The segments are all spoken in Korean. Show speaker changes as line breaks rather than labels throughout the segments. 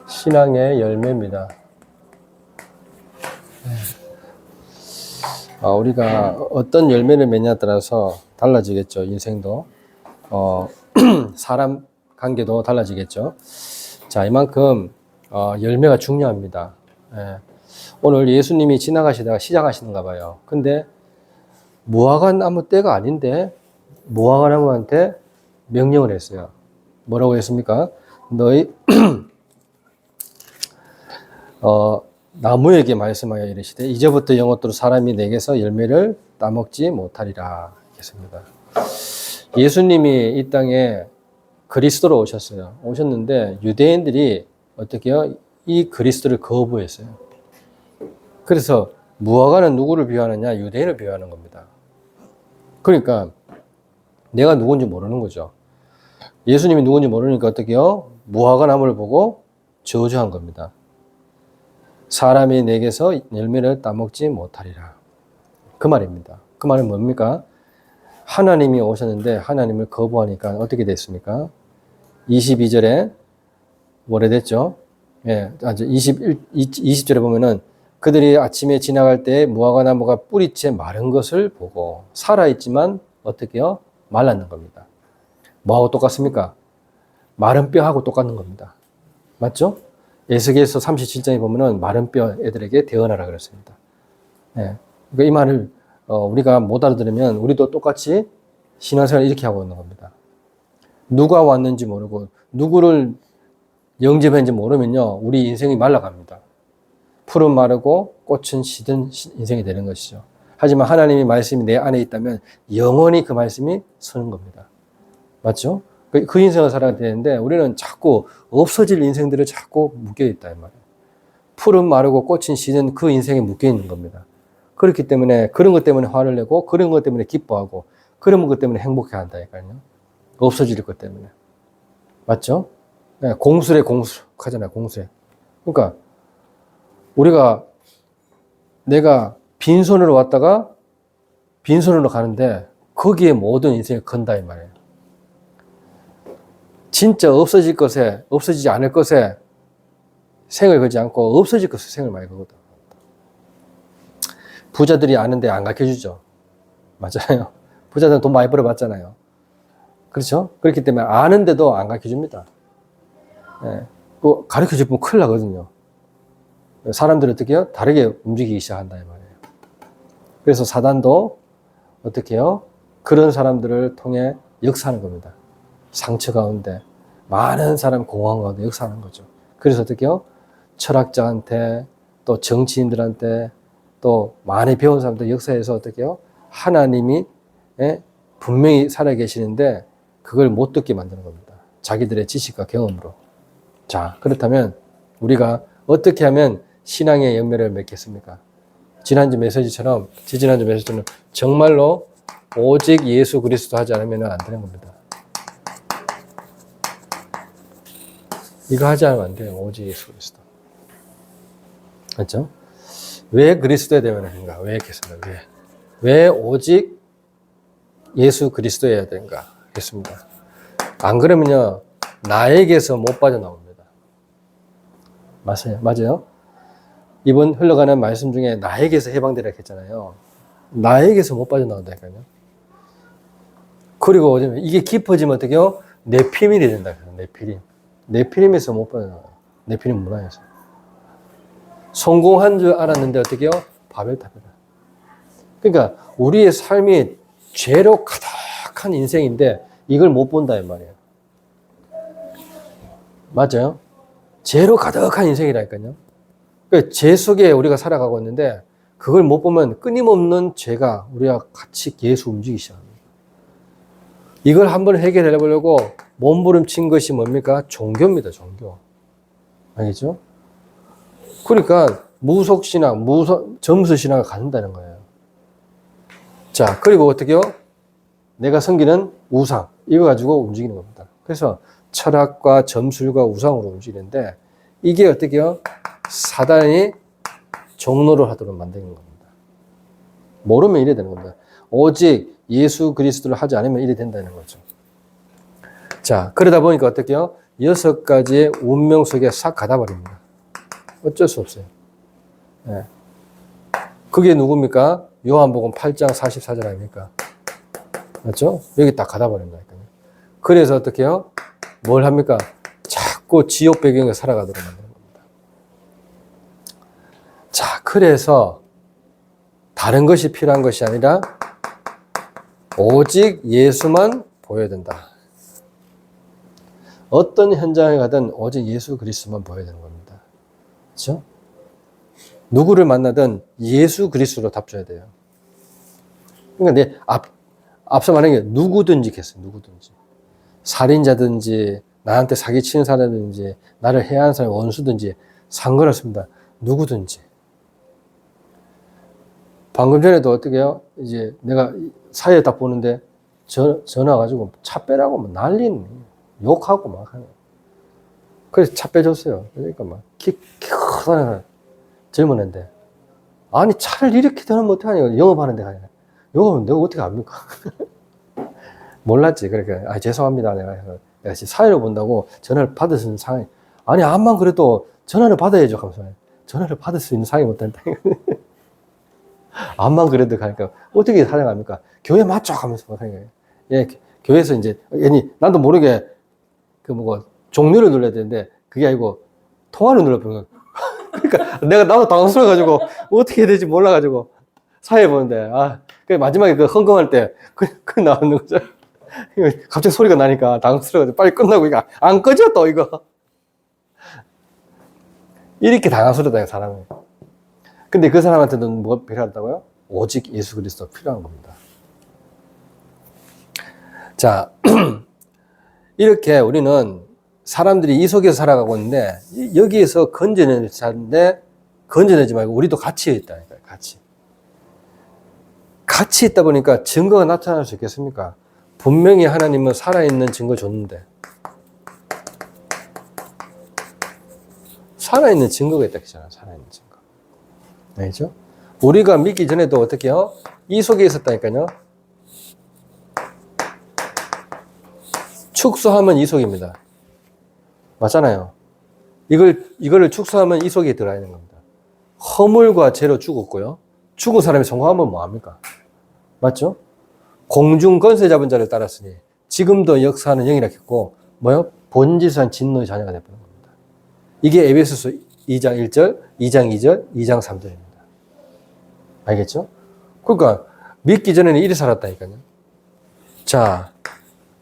신앙의 열매입니다. 우리가 어떤 열매를 맺냐에 따라서 달라지겠죠. 인생도. 사람 관계도 달라지겠죠. 자, 이만큼 열매가 중요합니다. 예. 오늘 예수님이 지나가시다가 시작하시는가 봐요. 근데 무화과나무 때가 아닌데 무화과나무한테 명령을 했어요. 뭐라고 했습니까? 너희 나무에게 말씀하여 이르시되 이제부터 영원토록 사람이 내게서 열매를 따먹지 못하리라 했습니다. 예수님이 이 땅에 그리스도로 오셨어요. 오셨는데 유대인들이 어떻게 해요? 이 그리스도를 거부했어요. 그래서 무화과는 누구를 비유하느냐? 유대인을 비유하는 겁니다. 그러니까 내가 누군지 모르는 거죠. 예수님이 누군지 모르니까 어떻게 해요? 무화과 나무를 보고 저주한 겁니다. 사람이 내게서 열매를 따먹지 못하리라. 그 말입니다. 그 말은 뭡니까? 하나님이 오셨는데 하나님을 거부하니까 어떻게 됐습니까? 22절에 뭐래 됐죠? 예, 20절에 보면은 그들이 아침에 지나갈 때 무화과 나무가 뿌리채 마른 것을 보고 살아있지만 어떻게 해요? 말랐는 겁니다. 뭐하고 똑같습니까? 마른 뼈하고 똑같는 겁니다. 맞죠? 에스겔서 37장에 보면은 마른 뼈 애들에게 대언하라 그랬습니다. 예. 그러니까 이 말을 우리가 못 알아들으면 우리도 똑같이 신앙생활을 이렇게 하고 있는 겁니다. 누가 왔는지 모르고 누구를 영접했는지 모르면요, 우리 인생이 말라갑니다. 풀은 마르고 꽃은 시든 인생이 되는 것이죠. 하지만 하나님의 말씀이 내 안에 있다면 영원히 그 말씀이 서는 겁니다. 맞죠? 그 인생을 살아야 되는데 우리는 자꾸 없어질 인생들을 자꾸 묶여있다 이 말이에요. 풀은 마르고 꽃은 시든 그 인생에 묶여있는 겁니다. 그렇기 때문에 그런 것 때문에 화를 내고 그런 것 때문에 기뻐하고 그런 것 때문에 행복해한다니까요. 없어질 것 때문에. 맞죠? 네, 공수래 공수하잖아요. 공수래. 그러니까 내가 빈손으로 왔다가 빈손으로 가는데 거기에 모든 인생을 건다 이 말이에요. 진짜 없어지지 않을 것에 생을 걸지 않고 없어질 것에 생을 많이 걸거든. 부자들이 아는데 안 가르쳐주죠. 맞아요. 부자들은 돈 많이 벌어봤잖아요. 그렇죠? 그렇기 때문에 아는데도 안 가르쳐줍니다. 예. 가르쳐주면 큰일 나거든요. 사람들이 어떻게 해요? 다르게 움직이기 시작한다 이 말이에요. 그래서 사단도 어떻게 해요? 그런 사람들을 통해 역사하는 겁니다. 상처 가운데 많은 사람 공허한 가운데 역사하는 거죠. 그래서 어떻게 해요? 철학자한테 또 정치인들한테 또 많이 배운 사람들 역사에서 어떻게 해요? 하나님이 분명히 살아계시는데 그걸 못 듣게 만드는 겁니다. 자기들의 지식과 경험으로. 자, 그렇다면 우리가 어떻게 하면 신앙의 열매를 맺겠습니까? 지지난주 메시지처럼 정말로 오직 예수 그리스도 하지 않으면 안 되는 겁니다. 이거 하지 않으면 안 돼요. 오직 예수 그리스도. 그렇죠? 왜 그리스도에 되면 되는가? 왜 했겠습니까? 왜 오직 예수 그리스도여야 되는가? 했습니다. 안 그러면요, 나에게서 못 빠져나옵니다. 맞아요? 이번 흘러가는 말씀 중에 나에게서 해방되라 했잖아요. 나에게서 못 빠져나온다니까요. 그리고 이게 깊어지면 어떻게 해요? 네피림이 된다. 네피림에서 못 빠져나와요. 네피림 문화에서. 성공한 줄 알았는데 어떻게 해요? 바벨탑이다. 그러니까 우리의 삶이 죄로 가득한 인생인데 이걸 못 본다 이 말이에요. 맞아요? 죄로 가득한 인생이라니까요. 그러니까 죄 속에 우리가 살아가고 있는데 그걸 못 보면 끊임없는 죄가 우리와 같이 계속 움직이기 시작합니다. 이걸 한번 해결해 보려고 몸부림친 것이 뭡니까? 종교입니다. 종교. 알겠죠? 그러니까 무속신앙, 점수신앙을 갖는다는 거예요. 자, 그리고 어떻게 해요? 내가 섬기는 우상, 이거 가지고 움직이는 겁니다. 그래서 철학과 점술과 우상으로 움직이는데 이게 어떻게 해요? 사단이 종로를 하도록 만드는 겁니다. 모르면 이래 되는 겁니다. 오직 예수 그리스도를 하지 않으면 이래 된다는 거죠. 자, 그러다 보니까 어떻게요? 6가지의 운명 속에 싹 가다 버립니다. 어쩔 수 없어요. 예. 그게 누굽니까? 요한복음 8장 44절 아닙니까? 맞죠? 여기 딱 가다 버린다니까요. 그래서 어떻게 해요? 뭘 합니까? 자꾸 지옥 배경에 살아가도록 만드는 겁니다. 자, 그래서 다른 것이 필요한 것이 아니라 오직 예수만 보여야 된다. 어떤 현장에 가든 오직 예수 그리스도만 보여야 되는 겁니다. 그렇죠? 누구를 만나든 예수 그리스도로 답줘야 돼요. 그러니까 앞서 말한 게 누구든지 겠어요. 누구든지. 살인자든지 나한테 사기치는 사람이든지 나를 해하는 사람 원수든지 상관없습니다. 누구든지. 방금 전에도 어떻게 해요? 이제 내가 사이에 딱 보는데 전화 가지고 차 빼라고 막 난리는 욕하고 막 하는. 그래서 차 빼줬어요. 그러니까 막 키크하는 젊은 애인데 아니 차를 이렇게 대놓으면 어떡하냐. 영업하는 데가 아니라 영업은 내가 어떻게 압니까? 몰랐지. 그러니까 죄송합니다. 내가 사회를 본다고 전화를 받을 수 있는 상황이 아니 암만 그래도 전화를 받아야죠. 하면서 전화를 받을 수 있는 상황이 못 된다. 암만 그래도 가니까 어떻게 사냥합니까? 교회 맞죠? 하면서 막 하는 거예요. 예, 교회에서 이제 괜히 나도 모르게 종료를 눌러야 되는데 그게 아니고 통화를 눌러보는 거예요. 그러니까 나도 당황스러워가지고 어떻게 해야 될지 몰라가지고 사회 보는데 마지막에 그 헌금할 때 그 나오는 거죠. 갑자기 소리가 나니까 당황스러워가지고 빨리 끝나고 이거 안 꺼져 또 이거. 이렇게 당황스럽다 사람이. 근데 그 사람한테는 뭐가 필요하다고요? 오직 예수 그리스도 필요한 겁니다. 자, 이렇게 우리는 사람들이 이 속에서 살아가고 있는데 여기에서 건져내는데 건져내지 말고 우리도 같이 있다니까요. 같이 있다 보니까 증거가 나타날 수 있겠습니까? 분명히 하나님은 살아있는 증거 줬는데 살아있는 증거가 있다 했잖아요. 살아있는 증거. 알죠? 우리가 믿기 전에도 어떻게 해요? 이 속에 있었다니까요. 축소하면 이 속입니다. 맞잖아요. 이거를 축소하면 이 속에 들어야 하는 겁니다. 허물과 죄로 죽었고요. 죽은 사람이 성공하면 뭐합니까? 맞죠? 공중 권세 잡은 자를 따랐으니 지금도 역사하는 영이라 했고 뭐요? 본질상 진노의 자녀가 되는 겁니다. 이게 에베소서 2장 1절, 2장 2절, 2장 3절입니다. 알겠죠? 그러니까 믿기 전에는 이리 살았다니까요. 자,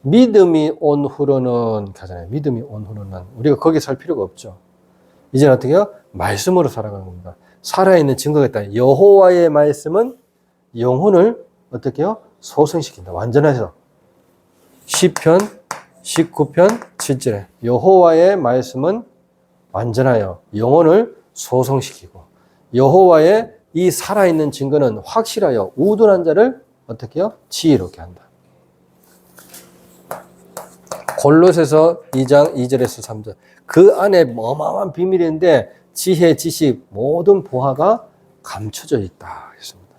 믿음이 온 후로는 가잖아요. 믿음이 온 후로는 우리가 거기 살 필요가 없죠. 이제는 어떻게 해요? 말씀으로 살아가는 겁니다. 살아있는 증거가 있다. 여호와의 말씀은 영혼을 어떻게 해요? 소생시킨다. 완전해서. 시편 19편 7절에 여호와의 말씀은 완전하여 영혼을 소생시키고 여호와의 이 살아있는 증거는 확실하여 우둔한 자를 어떻게 해요? 지혜롭게 한다. 골로새서 2장 2절에서 3절. 그 안에 어마어마한 비밀이 있는데 지혜, 지식, 모든 보화가 감춰져 있다. 했습니다.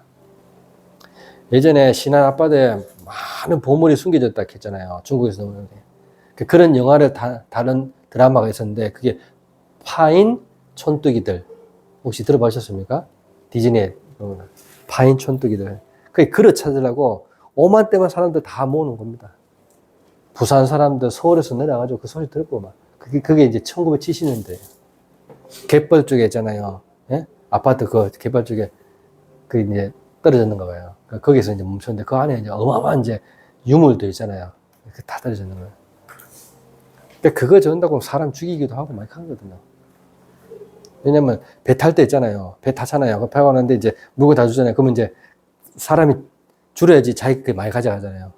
예전에 신한 앞바다에 많은 보물이 숨겨졌다 했잖아요. 중국에서 나오는데. 그런 영화를 다른 드라마가 있었는데 그게 파인 촌뜨기들. 혹시 들어보셨습니까? 디즈니의 파인 촌뜨기들. 그게 그릇 찾으려고 오만때만 사람들 다 모으는 겁니다. 부산 사람들 서울에서 내려가지고 그 소리 듣고 막. 그게 이제 1970년대. 갯벌 쪽에 있잖아요. 예? 아파트 그 갯벌 쪽에 그 이제 떨어졌는가 봐요. 거기서 이제 멈췄는데 그 안에 이제 어마어마한 이제 유물도 있잖아요. 다 떨어졌는 거예요. 근데 그거 전다고 사람 죽이기도 하고 많이 하거든요. 왜냐면 배 탈 때 있잖아요. 배 타잖아요. 그 배 가는데 이제 물건 다 주잖아요. 그러면 이제 사람이 줄여야지 자기가 많이 가져가잖아요.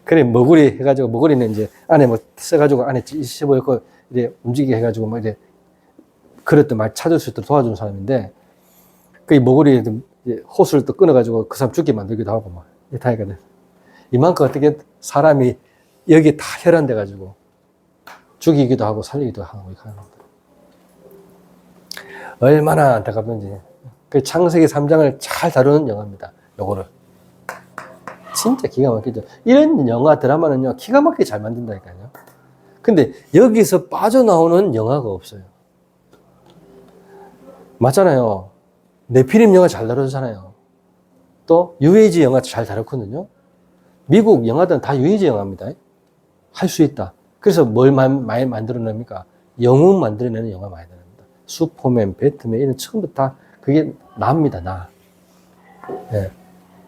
그래, 머구리 해가지고, 머구리는 이제 안에 뭐 써가지고 안에 씹어있고, 이제 움직이게 해가지고, 뭐 이제, 그릇도 막 찾을 수 있도록 도와주는 사람인데, 그 머구리 호수를 또 끊어가지고 그 사람 죽게 만들기도 하고, 막, 이렇게 하니까, 이만큼 어떻게 사람이 여기 다 혈안돼가지고, 죽이기도 하고 살리기도 하고, 이렇게 하는 겁니다. 얼마나 안타깝던지. 그 창세기 3장을 잘 다루는 영화입니다. 요거를. 진짜 기가 막히죠. 이런 영화, 드라마는요, 기가 막히게 잘 만든다니까요. 근데 여기서 빠져나오는 영화가 없어요. 맞잖아요. 네피림 영화 잘 다루잖아요. 또 UAG 영화 잘 다뤘거든요. 미국 영화들은 다 UAG 영화입니다. 할 수 있다. 그래서 뭘 많이 만들어냅니까? 영웅 만들어내는 영화 많이 나옵니다. 슈퍼맨, 배트맨 이런 처음부터 다 그게 납니다. 나. 예.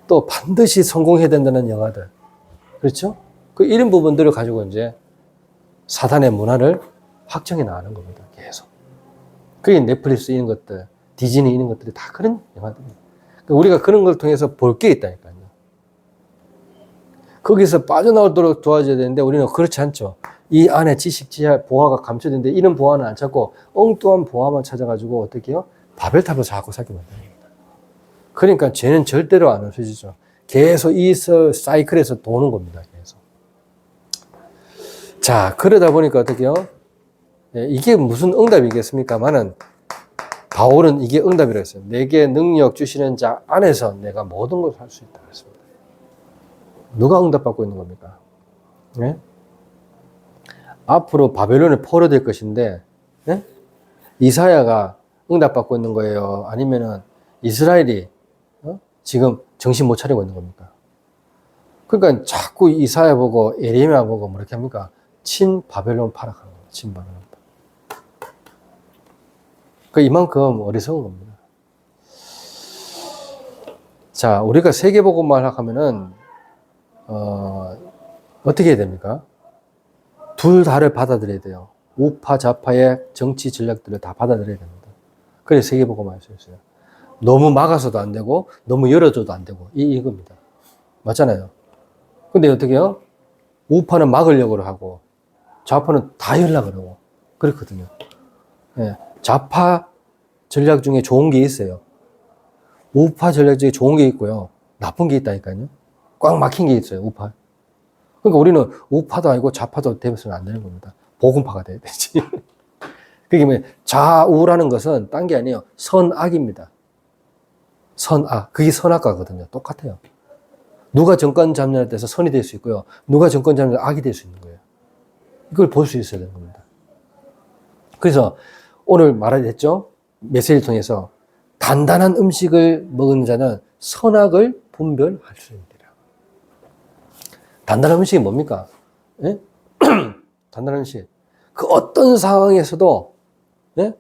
또 반드시 성공해야 된다는 영화들. 그렇죠? 그 이런 부분들을 가지고 이제 사단의 문화를 확정해 나가는 겁니다. 계속. 그게 넷플릭스 이런 것들, 디즈니 이런 것들이 다 그런 영화들입니다. 우리가 그런 걸 통해서 볼 게 있다니까요. 거기서 빠져나오도록 도와줘야 되는데 우리는 그렇지 않죠. 이 안에 지식, 지하, 보화가 감춰있는데 이런 보화는 안 찾고 엉뚱한 보화만 찾아가지고 어떻게 해요? 바벨탑을 자꾸 쌓게 만드는 겁니다. 그러니까 죄는 절대로 안 없어지죠. 계속 이 사이클에서 도는 겁니다. 계속. 자, 그러다 보니까 어떻게 해요? 이게 무슨 응답이겠습니까만은 바울은 이게 응답이라고 했어요. 내게 능력 주시는 자 안에서 내가 모든 걸 할 수 있다 그랬습니다. 누가 응답받고 있는 겁니까? 네? 앞으로 바벨론에 포로될 것인데, 네? 이사야가 응답받고 있는 거예요? 아니면은 이스라엘이 지금 정신 못 차리고 있는 겁니까? 그러니까 자꾸 이사야 보고 에레미야 보고 뭐 이렇게 합니까? 친 바벨론 파락하는 겁니다. 친 바벨론. 그 이만큼 어리석은 겁니다. 자, 우리가 세계복음만 하면은 어떻게 해야 됩니까? 둘 다를 받아들여야 돼요. 우파 좌파의 정치 전략들을 다 받아들여야 됩니다. 그래 세계복음을 할 수 있어요. 너무 막아서도 안 되고 너무 열어줘도 안 되고 이겁니다. 맞잖아요. 근데 어떻게 해요? 우파는 막으려고 하고 좌파는 다 열려고 그러고 그렇거든요. 예. 좌파 전략 중에 좋은 게 있어요. 우파 전략 중에 좋은 게 있고요. 나쁜 게 있다니까요. 꽉 막힌 게 있어요. 우파. 그러니까 우리는 우파도 아니고 좌파도 되면서는 안 되는 겁니다. 복음파가 돼야 되지. 그게 뭐 좌우라는 것은 딴 게 아니에요. 선악입니다. 선악. 그게 선악과거든요. 똑같아요. 누가 정권 잡느냐에 따라서 선이 될 수 있고요. 누가 정권 잡느냐에 악이 될 수 있는 거예요. 이걸 볼 수 있어야 되는 겁니다. 그래서 오늘 말했죠. 메시지를 통해서 단단한 음식을 먹은 자는 선악을 분별할 수 있느니라. 단단한 음식이 뭡니까? 예? 단단한 음식. 그 어떤 상황에서도 예?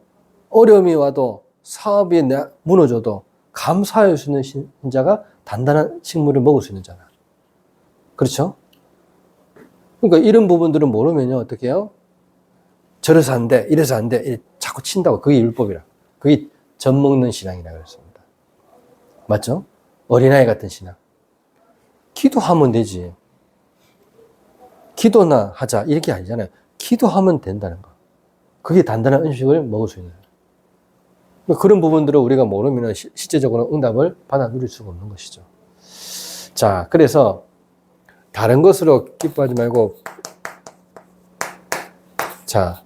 어려움이 와도 사업이 무너져도 감사할 수 있는 자가 단단한 식물을 먹을 수 있는 자다. 그렇죠? 그러니까 이런 부분들은 모르면요. 어떻게 해요? 저래서 안 돼, 이래서 안 돼, 자꾸 친다고. 그게 율법이라. 그게 젖먹는 신앙이라 그랬습니다. 맞죠? 어린아이 같은 신앙. 기도하면 되지. 기도나 하자. 이렇게 아니잖아요. 기도하면 된다는 거. 그게 단단한 음식을 먹을 수 있는 거예요. 그런 부분들을 우리가 모르면 실제적으로 응답을 받아 누릴 수가 없는 것이죠. 자, 그래서 다른 것으로 기뻐하지 말고, 자,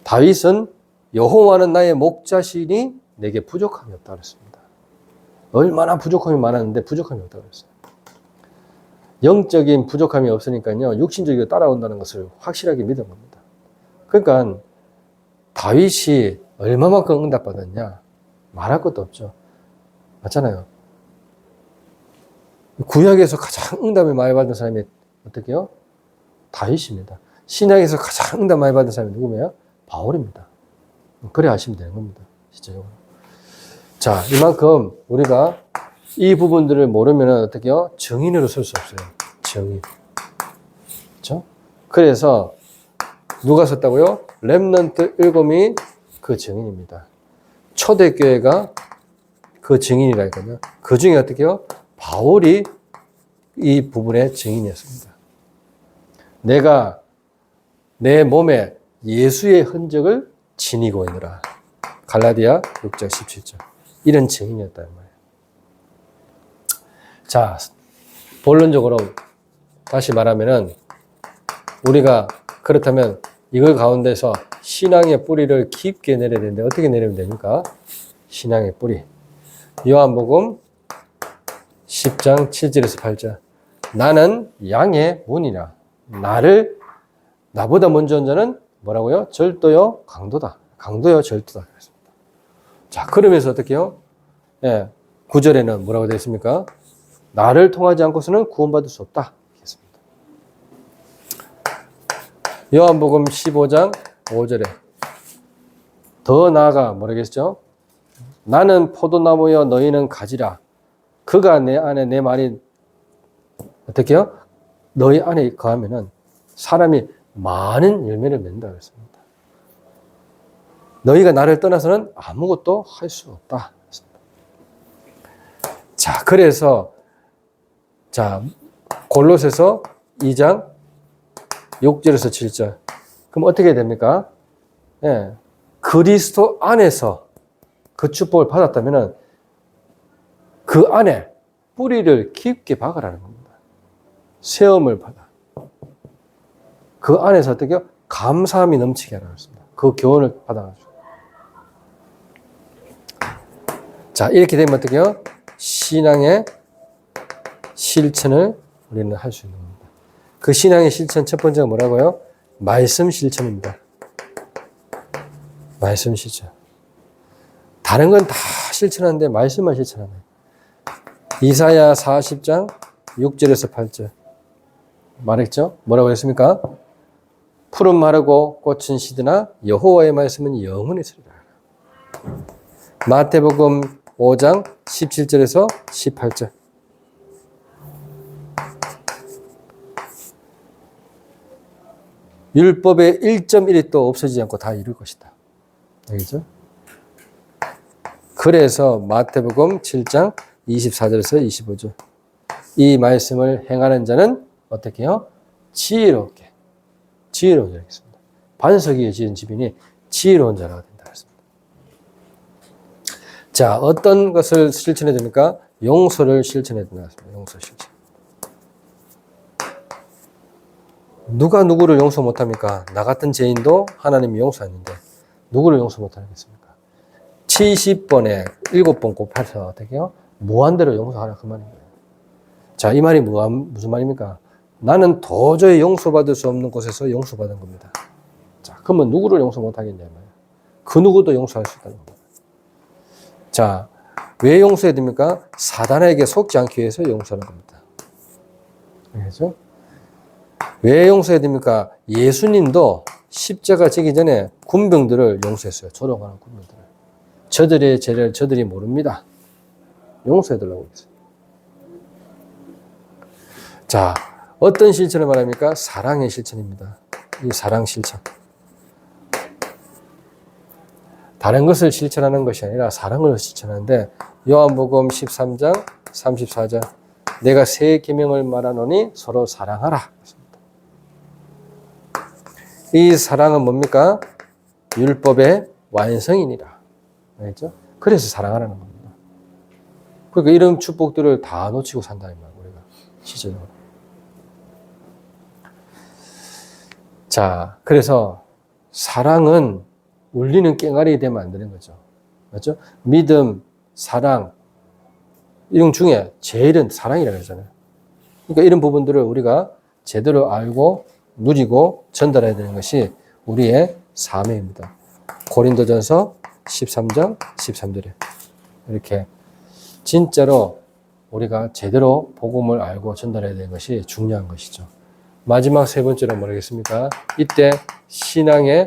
다윗은 여호와는 나의 목자시니 내게 부족함이 없다고 그랬습니다. 얼마나 부족함이 많았는데 부족함이 없다고 그랬어요. 영적인 부족함이 없으니까요, 육신적으로 따라온다는 것을 확실하게 믿은 겁니다. 그러니까 다윗이 얼마만큼 응답받았냐? 말할 것도 없죠. 맞잖아요. 구약에서 가장 응답을 많이 받은 사람이 어떻게 해요? 다윗입니다. 신약에서 가장 응답 많이 받은 사람이 누구예요? 바울입니다. 그래 아시면 되는 겁니다. 실제적으로. 자, 이만큼 우리가 이 부분들을 모르면 어떻게 해요? 증인으로 설 수 없어요. 증인. 그렇죠? 그래서 누가 섰다고요? 렘넌트 7이 그 증인입니다. 초대교회가 그 증인이라니까요. 그 중에 어떻게 해요? 바울이 이 부분의 증인이었습니다. 내가 내 몸에 예수의 흔적을 지니고 있느라. 갈라디아 6장 17절. 이런 증인이었다는 말이에요. 자, 본론적으로 다시 말하면은 우리가 그렇다면 이걸 가운데서 신앙의 뿌리를 깊게 내려야 되는데 어떻게 내리면 됩니까? 신앙의 뿌리. 요한복음 10장 7절에서 8절. 나는 양의 문이라. 나보다 먼저 온 자는 뭐라고요? 절도요, 강도다. 강도요, 절도다. 자, 그러면서 어떻게요? 예, 9절에는 뭐라고 되어 있습니까? 나를 통하지 않고서는 구원받을 수 없다. 했습니다. 요한복음 15장 5절에 더 나아가 뭐라고 했죠? 나는 포도나무여 너희는 가지라. 그가 내 안에 내 말이 어떻게요? 너희 안에 거하면은 사람이 많은 열매를 맺는다 그랬습니다. 너희가 나를 떠나서는 아무것도 할 수 없다. 자, 그래서 자, 골로새서 2장 6절에서 7절. 그럼 어떻게 됩니까? 예. 그리스도 안에서 그 축복을 받았다면은 그 안에 뿌리를 깊게 박으라는 겁니다. 세움을 받아. 그 안에서 어떻게 해요? 감사함이 넘치게 하라고 했습니다. 그 교훈을 받아가지고. 자, 이렇게 되면 어떻게 해요? 신앙의 실천을 우리는 할 수 있는 겁니다. 그 신앙의 실천 첫 번째가 뭐라고요? 말씀 실천입니다. 말씀 실천. 다른 건 다 실천하는데 말씀만 실천하네. 이사야 40장 6절에서 8절. 말했죠? 뭐라고 했습니까? 푸른 마르고 꽃은 시드나 여호와의 말씀은 영원히 있으리라. 마태복음 5장 17절에서 18절. 율법의 1.1이 또 없어지지 않고 다 이룰 것이다. 알겠죠? 그래서 마태복음 7장 24절에서 25절. 이 말씀을 행하는 자는 어떻게 해요? 지혜롭게. 지혜로운 자겠습니다. 반석 위에 지은 집이니 지혜로운 자라가 된다. 자, 어떤 것을 실천해야 됩니까? 용서를 실천해야 된다. 용서 실천. 누가 누구를 용서 못합니까? 나 같은 죄인도 하나님이 용서했는데 누구를 용서 못하겠습니까? 70번에 7번 곱해서 어떻게 해요? 무한대로 용서하라 그 말입니다. 자, 이 말이 무슨 말입니까? 나는 도저히 용서받을 수 없는 곳에서 용서받은 겁니다. 자, 그러면 누구를 용서 못하겠냐 말이에요. 그 누구도 용서할 수 있다는 겁니다. 자, 왜 용서해야 됩니까? 사단에게 속지 않기 위해서 용서하는 겁니다. 알겠죠? 왜 용서해야 됩니까? 예수님도 십자가 지기 전에 군병들을 용서했어요. 조롱하는 군병들을. 저들의 죄를 저들이 모릅니다. 용서해달라고 했어요. 자, 어떤 실천을 말합니까? 사랑의 실천입니다. 이 사랑 실천. 다른 것을 실천하는 것이 아니라 사랑을 실천하는데 요한복음 13장 34절 내가 새 계명을 말하노니 서로 사랑하라. 이 사랑은 뭡니까? 율법의 완성이니라. 알겠죠? 그래서 사랑하라는 겁니다. 그러니까 이런 축복들을 다 놓치고 산다는 말이에요. 우리가 시절적으로. 자, 그래서 사랑은 울리는 깽알이 되면 안 되는 거죠. 맞죠? 믿음, 사랑, 이런 중에 제일은 사랑이라고 하잖아요. 그러니까 이런 부분들을 우리가 제대로 알고 누리고 전달해야 되는 것이 우리의 사명입니다. 고린도전서 13장 13절에 이렇게 진짜로 우리가 제대로 복음을 알고 전달해야 되는 것이 중요한 것이죠. 마지막 세 번째로 뭐라겠습니까? 이때 신앙의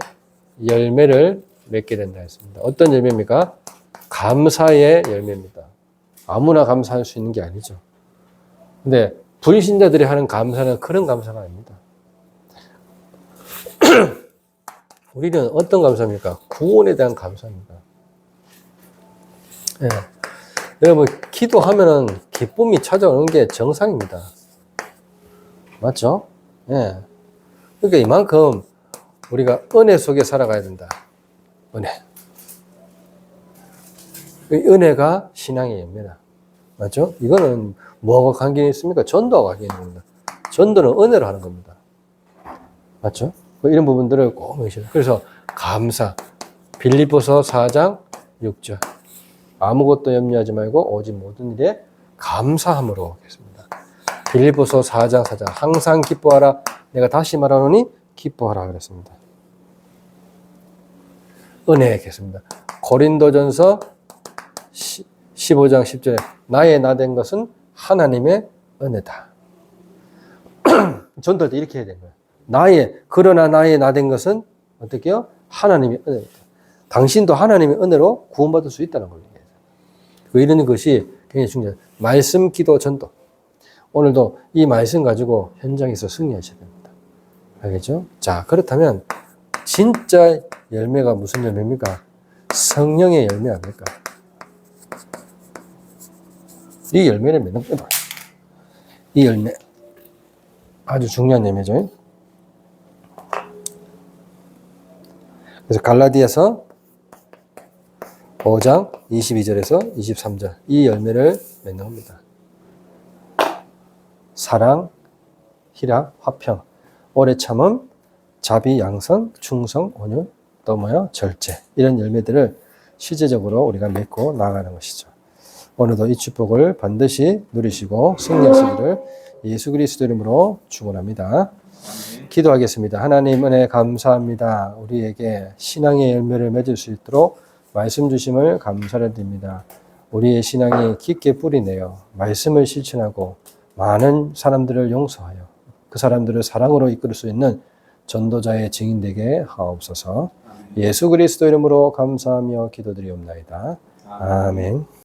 열매를 맺게 된다 했습니다. 어떤 열매입니까? 감사의 열매입니다. 아무나 감사할 수 있는 게 아니죠. 근데 불신자들이 하는 감사는 그런 감사가 아닙니다. 우리는 어떤 감사입니까? 구원에 대한 감사입니다. 예. 여러분, 기도하면은 기쁨이 찾아오는 게 정상입니다. 맞죠? 예. 그러니까 이만큼 우리가 은혜 속에 살아가야 된다. 은혜. 은혜가 신앙의 열매다. 맞죠? 이거는 뭐하고 관계가 있습니까? 전도하고 관계가 있는 겁니다. 전도는 은혜로 하는 겁니다. 맞죠? 이런 부분들을 꼭 외우셔야 돼요. 그래서 감사. 빌립보서 4장 6절. 아무것도 염려하지 말고 오직 모든 일에 감사함으로 하겠습니다. 빌립보서 4장 4절 항상 기뻐하라. 내가 다시 말하노니 기뻐하라 그랬습니다. 은혜 하겠습니다. 고린도전서 15장 10절에 나의 나 된 것은 하나님의 은혜다. 전도할 때 이렇게 해야 되는 거예요. 그러나 나의 나 된 것은 어떻게요? 하나님의 은혜다. 당신도 하나님의 은혜로 구원받을 수 있다는 걸 얘기해요. 이런 것이 굉장히 중요해요. 말씀, 기도, 전도. 오늘도 이 말씀 가지고 현장에서 승리하셔야 됩니다. 알겠죠? 자, 그렇다면 진짜 열매가 무슨 열매입니까? 성령의 열매 아닙니까? 이 열매를 맺는 거예요. 이 열매. 아주 중요한 열매죠. 그래서 갈라디아서 5장 22절에서 23절 이 열매를 맺는 겁니다. 사랑, 희락, 화평, 오래 참음, 자비, 양선, 충성, 온유, 또 뭐요? 절제. 이런 열매들을 실제적으로 우리가 맺고 나아가는 것이죠. 오늘도 이 축복을 반드시 누리시고 승리하시기를 예수 그리스도 이름으로 축원합니다. 기도하겠습니다. 하나님 은혜 감사합니다. 우리에게 신앙의 열매를 맺을 수 있도록 말씀 주심을 감사를 드립니다. 우리의 신앙이 깊게 뿌리내어 말씀을 실천하고 많은 사람들을 용서하여 그 사람들을 사랑으로 이끌 수 있는 전도자의 증인 되게 하옵소서. 예수 그리스도 이름으로 감사하며 기도드리옵나이다. 아멘.